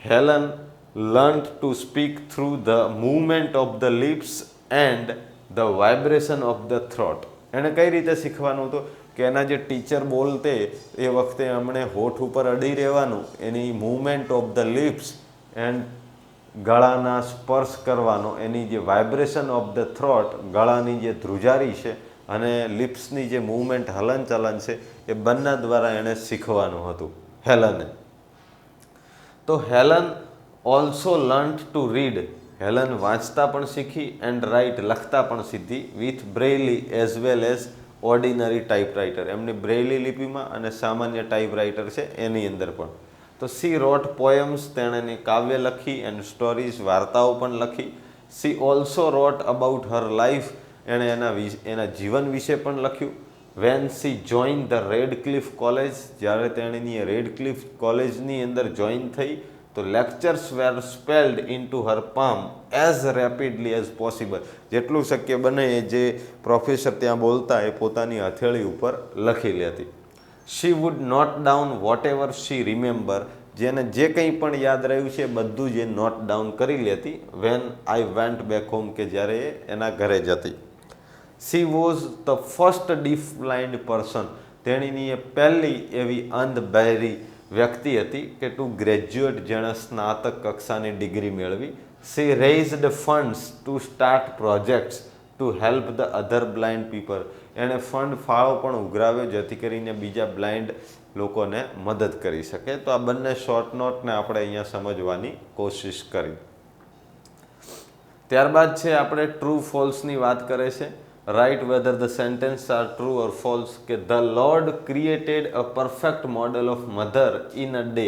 Helen learn to speak through the movement of the lips and the vibration of the throat. એણે કઈ રીતે શીખવાનું હતું કે એના જે ટીચર બોલતે એ વખતે એમણે હોઠ ઉપર અડી રહેવાનું, એની movement of the lips and ગળાના સ્પર્શ કરવાનો, એની જે વાઇબ્રેશન ઓફ ધ થ્રોટ ગળાની જે ધ્રુજારી છે અને લિપ્સની જે મૂવમેન્ટ હલનચલન છે એ બંને દ્વારા એણે શીખવાનું હતું હેલને. તો Helen also learn to read. Helen વાંચતા પણ શીખી એન્ડ રાઇટ લખતા પણ શીખી with Braille as well as ordinary typewriter. એમની બ્રેઇલી લિપિમાં અને સામાન્ય ટાઈપરાઇટર છે એની અંદર પણ. તો સી રોટ પોએમ્સ, તેણે કાવ્ય લખી એન્ડ સ્ટોરીઝ, વાર્તાઓ પણ લખી. She also wrote about her life, એણે એના જીવન વિશે પણ લખ્યું. When she join the Radcliffe college, જ્યારે તેણીની રેડક્લિફ કોલેજની અંદર જોઈન થઈ તો lectures were spelled into her palm as rapidly as possible. જેટલું શક્ય બને એ જે પ્રોફેસર ત્યાં બોલતા એ પોતાની હથેળી ઉપર લખી લેતી. She would note down whatever she remember, જેને જે કંઈ પણ યાદ રહ્યું છે બધું જ એ નોટ ડાઉન કરી લેતી. When I went back home, કે જ્યારે એ એના ઘરે જતી. She was the first deaf blind person, તેણીની એ પહેલી એવી અંધ બહેરી વ્યક્તિ હતી કે ટુ ગ્રેજ્યુએટ, જેણે સ્નાતક કક્ષાની ડિગ્રી મેળવી. She raised funds to start projects to help the other blind people, એણે ફંડ ફાળો પણ ઉઘરાવ્યો જેથી કરીને બીજા બ્લાઇન્ડ લોકોને મદદ કરી શકે. તો આ બંને શોર્ટ નોટને આપણે અહીંયા સમજવાની કોશિશ કરી. ત્યારબાદ છે આપણે ટ્રુ ફોલ્સની વાત કરે છે. Write whether the sentence are true or false, કે the lord created a perfect model of mother in a day.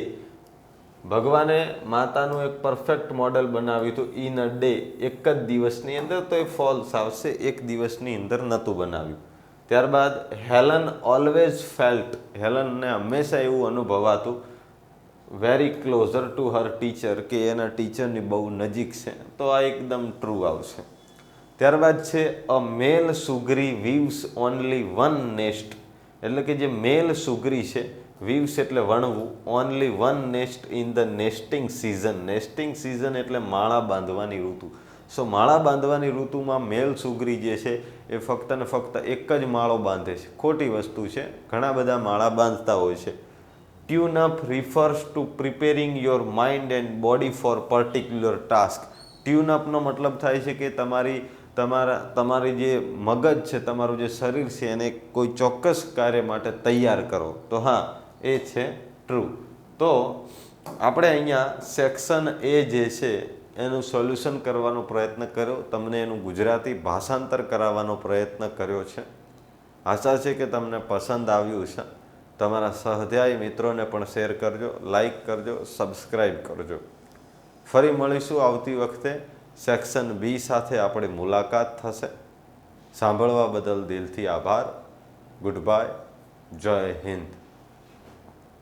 ભગવાને માતાનું એક પરફેક્ટ મોડેલ બનાવ્યું હતું ઇન અ ડે, એક જ દિવસની અંદર. તો એ ફોલ્સ આવશે, એક દિવસની અંદર નહોતું બનાવ્યું. ત્યારબાદ હેલન ઓલવેઝ ફેલ્ટ, હેલનને હંમેશા એવું અનુભવાતું very closer to her teacher, કે એના ટીચરની બહુ નજીક છે. તો આ એકદમ ટ્રુ આવશે. ત્યારબાદ છે a male sugari weaves only one nest, એટલે કે જે મેલ સુગરી છે, વીવ્સ એટલે વણવું, only one nest in the nesting season. Nesting season એટલે માળા બાંધવાની ઋતુ. સો માળા બાંધવાની ઋતુમાં મેલ સુગરી જે છે એ ફક્ત ને ફક્ત એક જ માળો બાંધે છે. ખોટી વસ્તુ છે, ઘણા બધા માળા બાંધતા હોય છે. Tune up refers to preparing your mind and body for particular task. Tune અપનો મતલબ થાય છે કે તમારી જે મગજ છે, તમારું જે શરીર છે એને કોઈ ચોક્કસ કાર્ય માટે તૈયાર કરો. તો હા, એ છે ટ્રુ. તો આપણે અહીંયા સેક્શન એ જે છે એનું સોલ્યુશન કરવાનો પ્રયત્ન કર્યો, તમને એનું ગુજરાતી ભાષાંતર કરાવવાનો પ્રયત્ન કર્યો છે. આશા છે કે તમને પસંદ આવ્યું છે. તમારા સહધ્યાયી મિત્રોને પણ શેર કરજો, લાઈક કરજો, સબસ્ક્રાઈબ કરજો. ફરી મળીશું આવતી વખતે. સેક્શન બી સાથે આપણી મુલાકાત થશે. સાંભળવા બદલ દિલથી આભાર. Good bye. જય હિન્દ.